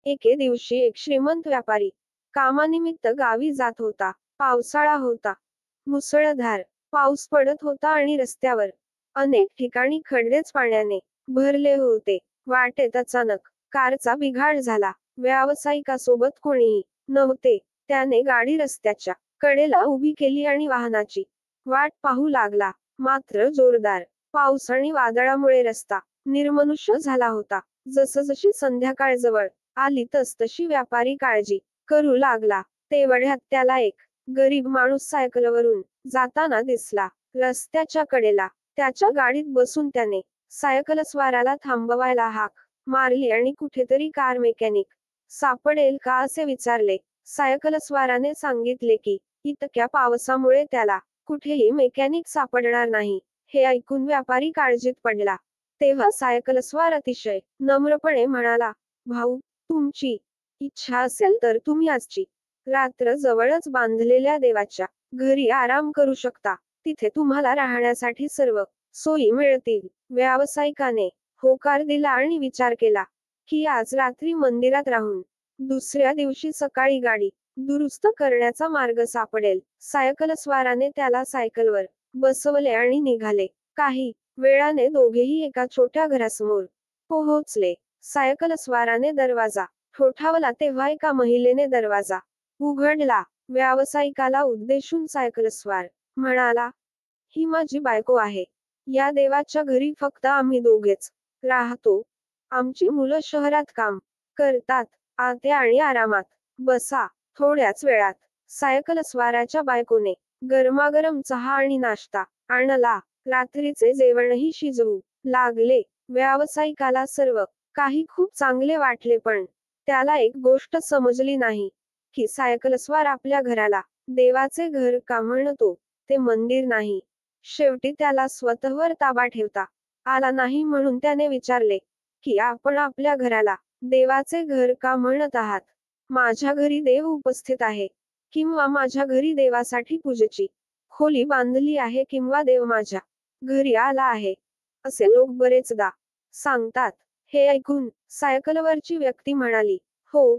एके दिवशी एक श्रीमंत व्यापारी कामानिमित्त गावी जात होता. पावसाळा होता. मुसळधार पाऊस पडत होता आणि रस्त्यावर अनेक ठिकाणी खड्डेच पाण्याने भरले होते. वाटेत अचानक कारचा बिघाड झाला. व्यावसायिकासोबत कोणीही नव्हते. त्याने गाडी रस्त्याच्या कडेला उभी केली आणि वाहनाची वाट पाहू लागला. मात्र जोरदार पाऊस आणि वादळामुळे रस्ता निर्मनुष्य झाला होता. जसजशी संध्याकाळ जवळ आली तसतशी व्यापारी काळजी करू लागला. तेवढ्यात त्याला एक गरीब माणूस सायकलवरून जाताना दिसला. रस्त्याच्या कडेला त्याच्या गाडीत बसून त्याने सायकलस्वाराला थांबवायला हाक मारली आणि कुठेतरी कार मेकॅनिक सापडेल का असे विचारले. सायकलस्वाराने सांगितले की इतक्या पावसामुळे त्याला कुठेही मेकॅनिक सापडणार नाही. हे ऐकून व्यापारी काळजीत पडला. तेव्हा सायकलस्वार अतिशय नम्रपणे म्हणाला, भाऊ, तुमची इच्छा असेल तर तुम्ही आजची रात्र जवळच बांधलेल्या देवाच्या घरी आराम करू शकता. तिथे तुम्हाला राहण्यासाठी सर्व सोयी मिळतील. व्यावसायिकाने होकार दिला आणि विचार केला की आज रात्री मंदिरात राहून दुसऱ्या दिवशी सकाळी गाडी दुरुस्त करण्याचा मार्ग सापडेल. सायकलस्वाराने त्याला सायकलवर बसवले आणि निघाले. काही वेळाने दोघेही एका छोट्या घरासमोर पोहोचले. सायकलस्वाराने दरवाजा ठोठावला तेव्हा एका महिलेने दरवाजा उघडला. व्यावसायिकाला उद्देशून सायकलस्वार म्हणाला, ही माझी बायको आहे. या देवाच्या घरी फक्त आम्ही दोघेच राहतो. आमची मुलं शहरात काम करतात. आते आणि आरामात बसा. थोड्याच वेळात सायकलस्वाराच्या बायकोने गरमागरम चहा आणि नाश्ता आणला. रात्रीचे जेवणही शिजवू लागले. व्यावसायिकाला सर्व काही खूप चांगले वाटले, पण त्याला एक गोष्ट समजली नाही की सायकलस्वार आपल्या घराला देवाचे घर का म्हणतो. ते मंदिर नाही. शेवटी त्याला स्वतःवर ताबा ठेवता आला नाही म्हणून त्याने विचारले की आपण आपल्या घराला देवाचे घर का म्हणत आहात. माझ्या घरी देव उपस्थित आहे, किंवा माझ्या घरी देवासाठी पूजेची खोली बांधली आहे, किंवा देव माझ्या घरी आला आहे, असे लोक बरेचदा सांगतात. हे ऐकून सायकलवरची व्यक्ती म्हणाली, हो,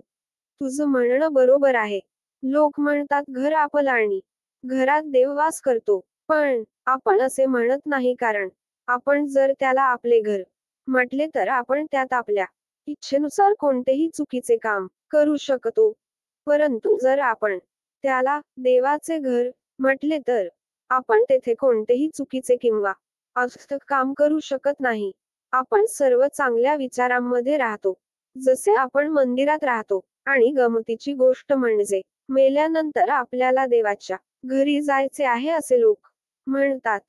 तुझं म्हणणं बरोबर आहे. लोक म्हणतात घर आपलं आणि घरात देव वास करतो. पण आपण असे म्हणत नाही, कारण आपण जर त्याला आपले घर म्हटले तर आपण त्यात आपल्या इच्छेनुसार कोणतेही चुकीचे काम करू शकतो. परंतु जर आपण त्याला देवाचे घर म्हटले तर आपण तेथे कोणतेही चुकीचे किंवा अशुभ काम करू शकत नाही. आपण सर्व चांगल्या विचारांमध्ये राहतो. जसे आपण मंदिरात राहतो. आणि गमतीची गोष्ट म्हणजे मेल्यानंतर आपल्याला देवाच्या घरी जायचे आहे असे लोक म्हणतात.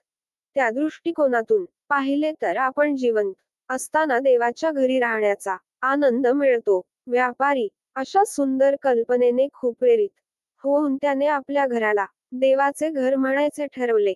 त्या दृष्टिकोनातून पाहिले तर आपण जिवंत असताना देवाच्या घरी राहण्याचा आनंद मिळतो. व्यापारी अशा सुंदर कल्पनेने खूप प्रेरित होऊन त्याने आपल्या घराला देवाचे घर म्हणायचे ठरवले.